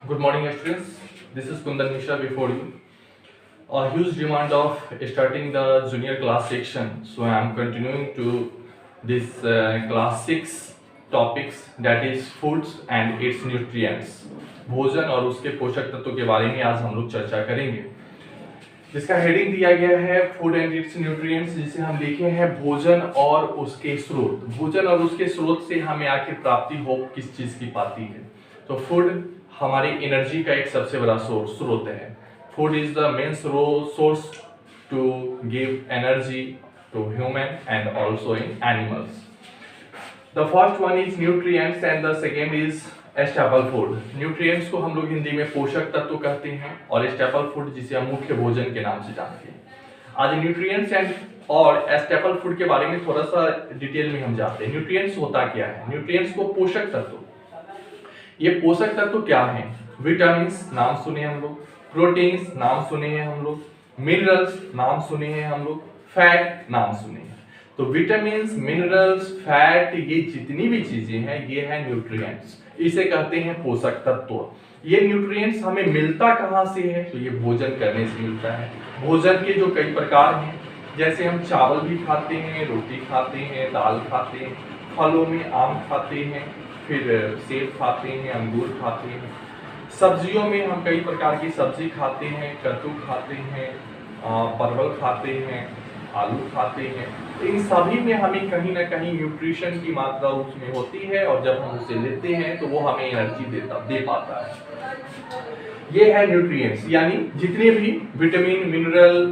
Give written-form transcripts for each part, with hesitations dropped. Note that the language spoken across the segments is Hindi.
Good morning, students. This is Kundan Mishra before you. A huge demand of starting the junior class section, so I am continuing to this class 6 topics, that is foods and its nutrients. भोजन और उसके पोषक तत्वों के बारे में आज हम लोग चर्चा करेंगे, जिसका हेडिंग दिया गया है फूड एंड इट्स न्यूट्रिएंट्स, जिसे हम लिखे हैं भोजन और उसके स्रोत। भोजन और उसके स्रोत से हमें आखिर प्राप्ति हो किस चीज की पाती है। तो फूड हमारी एनर्जी का एक सबसे बड़ा स्रोत है। Food is the main source to give energy to human and also in animals. The first one is nutrients and the second is staple food. Nutrients को हम लोग हिंदी में पोषक तत्व कहते हैं और स्टेपल फूड जिसे हम मुख्य भोजन के नाम से जानते हैं। आज nutrients and or staple food के बारे में थोड़ा सा डिटेल में हम जानते हैं। न्यूट्रिएंट्स होता क्या है? न्यूट्रिएंट्स को पोषक तत्व, ये पोषक तत्व क्या है? विटामिन्स नाम सुने हम लोग, प्रोटीन्स नाम सुने हैं हम लोग, मिनरल्स नाम सुने हैं हम लोग, फैट नाम सुने हैं। तो विटामिन्स, मिनरल्स, फैट, ये जितनी भी चीजें हैं ये है न्यूट्रिएंट्स, इसे कहते हैं पोषक तत्व। ये न्यूट्रिएंट्स हमें मिलता कहाँ से है? तो ये भोजन करने से मिलता है। भोजन के जो कई प्रकार हैं, जैसे हम चावल भी खाते हैं, रोटी खाते हैं, दाल खाते हैं, फलों में आम खाते हैं, फिर सेब खाते हैं, अंगूर खाते हैं, सब्जियों में हम कई प्रकार की सब्जी खाते हैं, कद्दू खाते हैं, परवल खाते हैं, आलू खाते हैं। इन सभी में हमें कहीं ना कहीं न्यूट्रिशन की मात्रा उसमें होती है और जब हम उसे लेते हैं तो वो हमें एनर्जी दे पाता है। ये है न्यूट्रिएंट्स, यानी जितने भी विटामिन, मिनरल,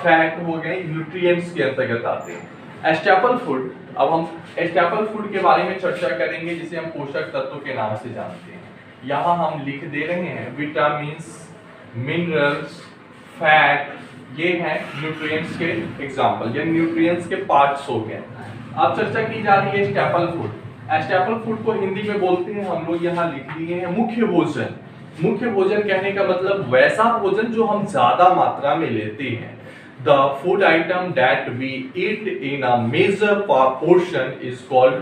फैट हो गए न्यूट्रिएंट्स के अंतर्गत आते हैं। स्टेपल फूड, अब हम स्टेपल फूड के बारे में चर्चा करेंगे जिसे हम पोषक तत्वों के नाम से जानते हैं। यहाँ हम लिख दे रहे हैं विटामिन्स, मिनरल्स, फैट, ये हैं न्यूट्रिएंट्स के एग्जाम्पल, यानी न्यूट्रिएंट्स के पार्ट्स हो गए। अब चर्चा की जा रही है स्टेपल फूड। स्टेपल फूड को हिंदी में बोलते हैं हम लोग, यहाँ लिख दिए हैं मुख्य भोजन। मुख्य भोजन कहने का मतलब वैसा भोजन जो हम ज्यादा मात्रा में लेते हैं। The food item that we eat in a major portion is called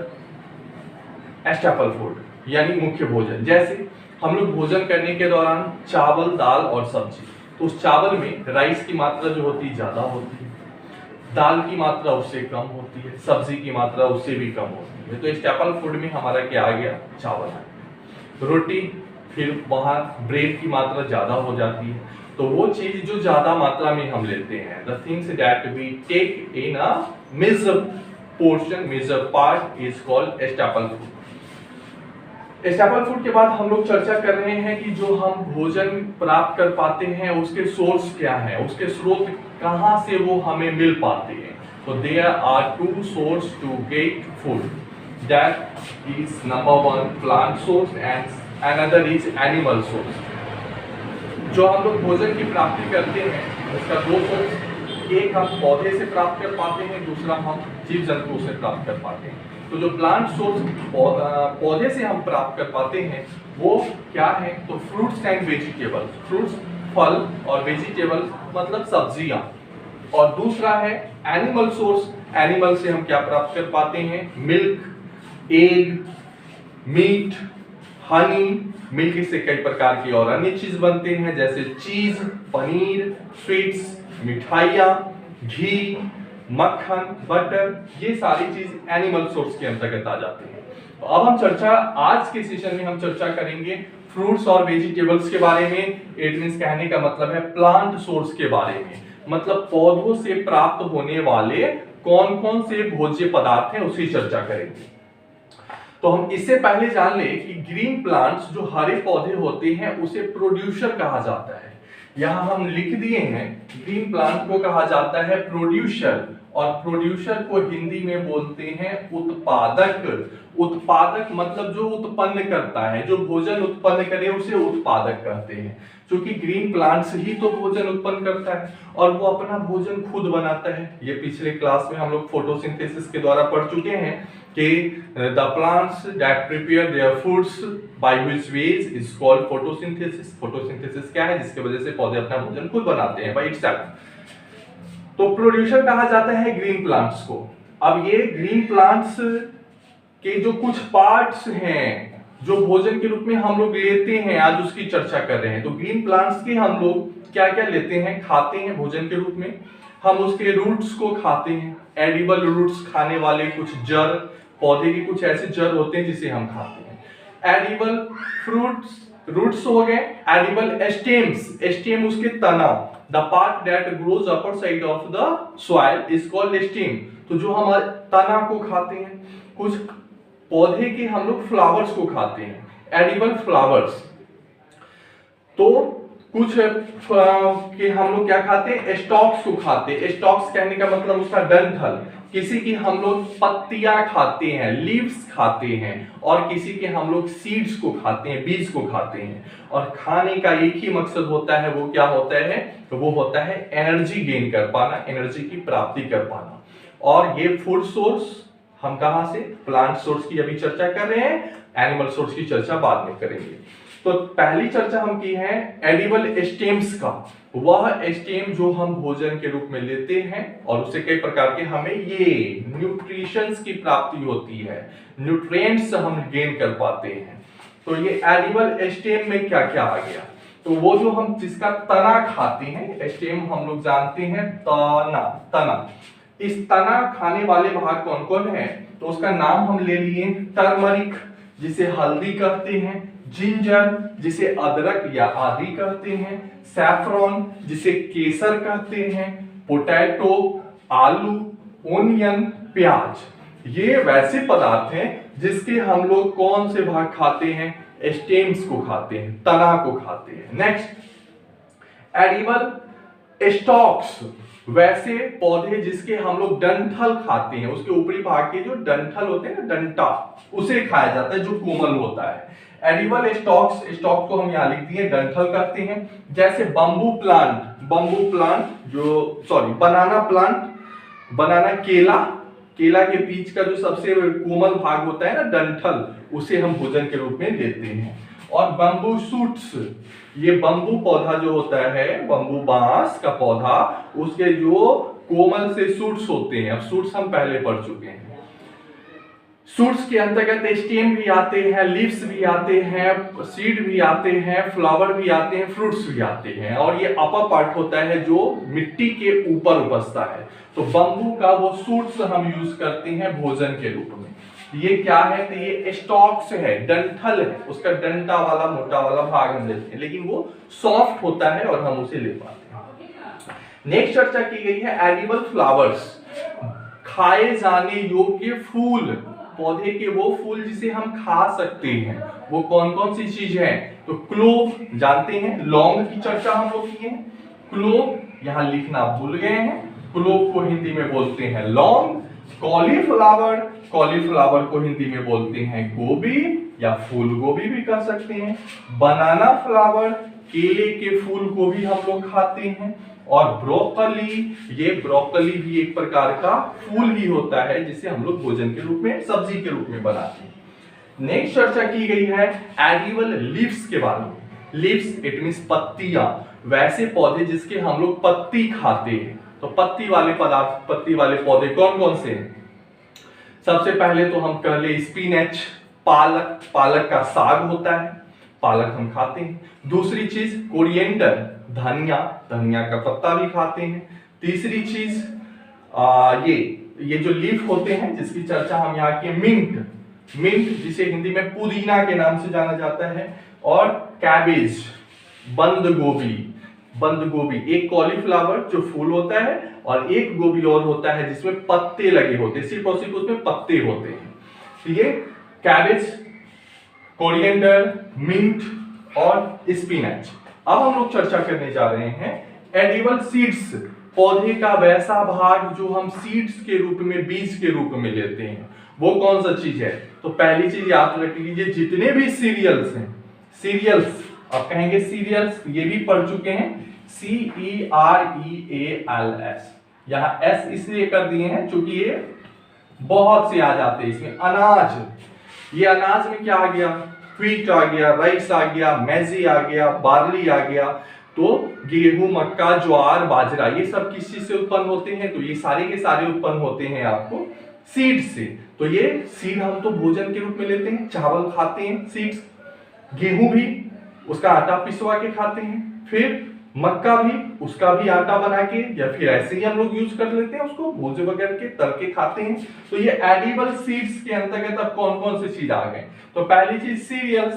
staple food, यानी मुख्य भोजन। जैसे हम लोग भोजन करने के दौरान चावल, दाल और सब्जी, तो उस चावल में राइस की मात्रा जो होती है ज्यादा होती है, दाल की मात्रा उससे कम होती है, सब्जी की मात्रा उससे भी कम होती है। तो स्टेपल फूड में हमारा क्या आ गया? चावल, रोटी, फिर वहां ब्रेड की मात्रा ज्यादा हो जाती है। तो वो चीज जो ज्यादा मात्रा में हम लेते हैं, the things that we take in a major portion, major part is called staple food. Staple food के बाद हम लोग चर्चा कर रहे हैं कि जो हम भोजन प्राप्त कर पाते हैं उसके सोर्स क्या है, उसके स्रोत कहां से वो हमें मिल पाते हैं। तो there are two source to get food, that is number 1 plant source and another is animal source. जो हम लोग भोजन की प्राप्ति करते हैं उसका दो सोर्स, एक हम पौधे से प्राप्त कर पाते हैं, दूसरा हम जीव जंतुओं से प्राप्त कर पाते हैं। तो जो प्लांट सोर्स पौधे से हम प्राप्त कर पाते हैं वो क्या है? तो फ्रूट्स एंड वेजिटेबल्स, फ्रूट्स फल और वेजिटेबल्स मतलब सब्जियां। और दूसरा है एनिमल सोर्स, एनिमल से हम क्या प्राप्त कर पाते हैं? Milk, egg, meat, honey. Milk से कई प्रकार की और अन्य चीज बनते हैं, जैसे चीज, पनीर, स्वीट्स, मिठाइयाँ, घी, मक्खन, बटर, ये सारी चीज एनिमल सोर्स के अंतर्गत आ जाते हैं। तो अब हम आज के सेशन में हम चर्चा करेंगे फ्रूट्स और वेजिटेबल्स के बारे में। इट मींस कहने का मतलब है प्लांट सोर्स के बारे में, मतलब पौधों से प्राप्त होने वाले कौन कौन से भोज्य पदार्थ हैं उसकी चर्चा करेंगे। तो हम इससे पहले जान ले कि ग्रीन प्लांट्स, जो हरे पौधे होते हैं, उसे प्रोड्यूसर कहा जाता है। यहां हम लिख दिए हैं ग्रीन प्लांट को कहा जाता है प्रोड्यूसर, और प्रोड्यूसर को हिंदी में बोलते हैं उत्पादक। उत्पादक मतलब जो उत्पन्न करता है, जो भोजन उत्पन्न करे उसे उत्पादक कहते हैं। क्योंकि ग्रीन प्लांट्स ही तो भोजन उत्पन्न करता है और वो अपना भोजन खुद बनाता है। ये पिछले क्लास में हम लोग फोटोसिंथेसिस के द्वारा पढ़ चुके हैं कि the plants that prepare their foods by which ways is called photosynthesis. Photosynthesis क्या है? जिसके वजह से पौधे अपना भोजन खुद बनाते हैं बाय इटसेल्फ। तो प्रोड्यूसर कहा जाता है ग्रीन प्लांट्स को। अब ये ग्रीन प्लांट्स के जो कुछ पार्ट्स हैं जो भोजन के रूप में हम लोग लेते हैं, आज उसकी चर्चा कर रहे हैं। तो ग्रीन प्लांट्स के हम लोग क्या क्या लेते हैं, खाते हैं भोजन के रूप में। हम उसके रूट्स को खाते हैं, एडिबल रूट्स खाने वाले कुछ जड़, पौधे के कुछ ऐसे जड़ होते हैं जिसे हम खाते हैं। एडिबल फ्रूट्स, रूट्स हो गए। एडिबल स्टेम्स, स्टेम उसके तना, the part that grows upper side of the soil is called stem. तो जो हम तना को खाते हैं। कुछ पौधे के हम लोग फ्लावर्स को खाते हैं, एडिबल फ्लावर्स। तो कुछ के हम लोग क्या खाते हैं, स्टॉक्स को खाते हैं। स्टॉक्स कहने का मतलब उसका डंठल। किसी की हम लोग पत्तियां खाते हैं, लीव्स खाते हैं, और किसी के हम लोग सीड्स को खाते हैं, बीज को खाते हैं। और खाने का एक ही मकसद होता है, वो क्या होता है, तो वो होता है एनर्जी गेन कर पाना, एनर्जी की प्राप्ति कर पाना। और ये फूड सोर्स हम कहां से, प्लांट सोर्स की अभी चर्चा कर रहे हैं, एनिमल सोर्स की चर्चा बाद में करेंगे। तो पहली चर्चा हम की है एडिबल स्टेम्स का। वह स्टेम जो हम भोजन के रूप में लेते हैं और उससे कई प्रकार के हमें ये न्यूट्रिशंस की प्राप्ति होती है, न्यूट्रिएंट्स हम गेन कर पाते हैं। तो ये एडिबल स्टेम में क्या क्या आ गया, तो वो जो हम जिसका तना खाते हैं, स्टेम हम लोग जानते हैं तना, तना। इस तना खाने वाले भाग कौन कौन है, तो उसका नाम हम ले लिए टर्मरिक जिसे हल्दी कहते हैं, जिंजर जिसे अदरक या आदि कहते हैं, सैफरॉन जिसे केसर कहते हैं, पोटैटो आलू, ओनियन प्याज। ये वैसे पदार्थ हैं जिसके हम लोग कौन से भाग खाते हैं, स्टेम्स को खाते हैं, तना को खाते हैं। नेक्स्ट एडिबल स्टॉक्स, वैसे पौधे जिसके हम लोग डंठल खाते हैं, उसके ऊपरी भाग के जो डंठल होते हैं ना, डंटा, उसे खाया जाता है जो कोमल होता है। एडिबल स्टॉक्स, स्टॉक को हम यहां लिख दिए, डंठल करते हैं। जैसे बंबू प्लांट, बंबू प्लांट जो सॉरी बनाना प्लांट, बनाना, केला, केला के बीच का जो सबसे कोमल भाग होता है ना, डंठल, उसे हम भोजन के रूप में लेते हैं। और बंबू शूट्स, ये बंबू पौधा जो होता है, बंबू बांस का पौधा, उसके जो कोमल से शूट्स होते हैं, अब शूट्स हम पहले पढ़ चुके हैं। शूट्स के अंतर्गत स्टेम भी आते हैं, लीव्स भी आते हैं, सीड भी आते हैं, फ्लावर भी आते हैं, फ्रूट्स भी आते हैं। और ये अपर पार्ट होता है जो मिट्टी के ऊपर उपजता है। तो बंबू का वो शूट्स हम यूज करते हैं भोजन के रूप में। ये क्या है, तो ये स्टॉक्स है, डंठल है, उसका डंटा वाला मोटा वाला भाग हम लेते हैं, लेकिन वो सॉफ्ट होता है और हम उसे ले पाते हैं। नेक्स्ट चर्चा की गई है एडिबल फ्लावर्स, खाए जाने योग्य फूल, पौधे के वो फूल जिसे हम खा सकते हैं, वो कौन कौन सी चीज है, तो क्लोव जानते हैं, लौंग की चर्चा हम लोग किए हैं। क्लोव यहां लिखना भूल गए हैं, क्लोव को हिंदी में बोलते हैं लौंग। कॉलीफ्लावर, कॉलीफ्लावर को हिंदी में बोलते हैं गोभी या फूल गोभी भी कह सकते हैं। बनाना फ्लावर, केले के फूल को भी हम लोग खाते हैं। और ब्रोकली, ये ब्रोकली भी एक प्रकार का फूल ही होता है जिसे हम लोग भोजन के रूप में, सब्जी के रूप में बनाते हैं। नेक्स्ट चर्चा की गई है एडिबल लीव्स के बारे में। लीव्स इट मींस पत्तियां, वैसे पौधे जिसके हम लोग पत्ती खाते हैं। तो पत्ती वाले पदार्थ, पत्ती वाले पौधे कौन कौन से हैं, सबसे पहले तो हम कह ले स्पिनच, पालक, पालक का साग होता है, पालक हम खाते हैं। दूसरी चीज कोरिएंडर, धनिया, धनिया का पत्ता भी खाते हैं। तीसरी चीज ये जो लीफ होते हैं जिसकी चर्चा हम यहाँ की, मिंट, मिंट जिसे हिंदी में पुदीना के नाम से जाना जाता है। और कैबेज, बंद गोभी, बंद गोभी, एक कॉलीफ्लावर जो फूल होता है और एक गोभी और होता है जिसमें पत्ते लगे होते हैं, सिर्फ और सिर्फ उसमें पत्ते होते हैं। तो ये कैबेज, कोरिएंडर, मिंट और स्पिनच। अब हम लोग चर्चा करने जा रहे हैं एडिबल सीड्स, पौधे का वैसा भाग जो हम सीड्स के रूप में, बीज के रूप में लेते हैं, वो कौन सा चीज है। तो पहली चीज याद रख लीजिए, जितने भी सीरियल्स हैं, सीरियल्स आप कहेंगे सीरियल्स, ये भी पढ़ चुके हैं, CEREALS, यहां S इसलिए कर दिए हैं क्योंकि ये बहुत से आ जाते हैं इसमें। अनाज, ये अनाज में क्या आ गया, व्हीट आ गया, राइस आ गया, मैजी आ गया, बार्ली आ गया। तो गेहूं, मक्का, ज्वार, बाजरा, ये सब किस चीज से उत्पन्न होते हैं, तो ये सारे के सारे उत्पन्न होते हैं आपको सीड से। तो तो ये सीड हम तो भोजन के रूप में लेते हैं, चावल खाते हैं सीड्स, गेहूं भी उसका आटा पिसवा के खाते हैं, फिर मक्का भी उसका भी आटा बना के या फिर ऐसे ही हम लोग यूज कर लेते हैं, उसको भूज वगैरह के तल के खाते हैं। तो ये एडिबल सीड्स के अंतर्गत अब कौन कौन से चीज आ गए? तो पहली चीज सीरियल्स,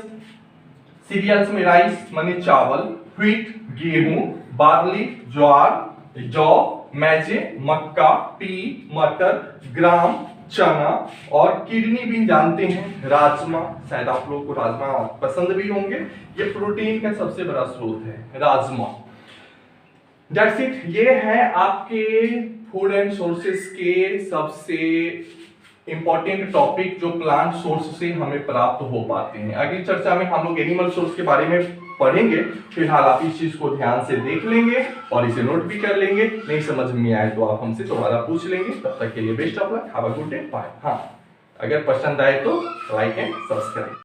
सीरियल्स में राइस माने चावल, व्हीट गेहूं, बार्ली ज्वार, जौ, मैजे मक्का, पी मटर, ग्राम चना और किडनी बीन जानते हैं, राजमा, शायद आप लोगों को राजमा पसंद भी होंगे, ये प्रोटीन का सबसे बड़ा स्रोत है राजमा। दैट्स इट, ये है आपके फूड एंड सोर्सेस के सबसे इंपॉर्टेंट टॉपिक जो प्लांट सोर्स से हमें प्राप्त हो पाते हैं। अगली चर्चा में हम लोग एनिमल सोर्स के बारे में पढ़ेंगे। फिलहाल आप इस चीज को ध्यान से देख लेंगे और इसे नोट भी कर लेंगे, नहीं समझ में आए तो आप हमसे दोबारा पूछ लेंगे। तब तक के लिए best of luck, have a good day, bye. हाँ, अगर पसंद आए तो लाइक एंड सब्सक्राइब।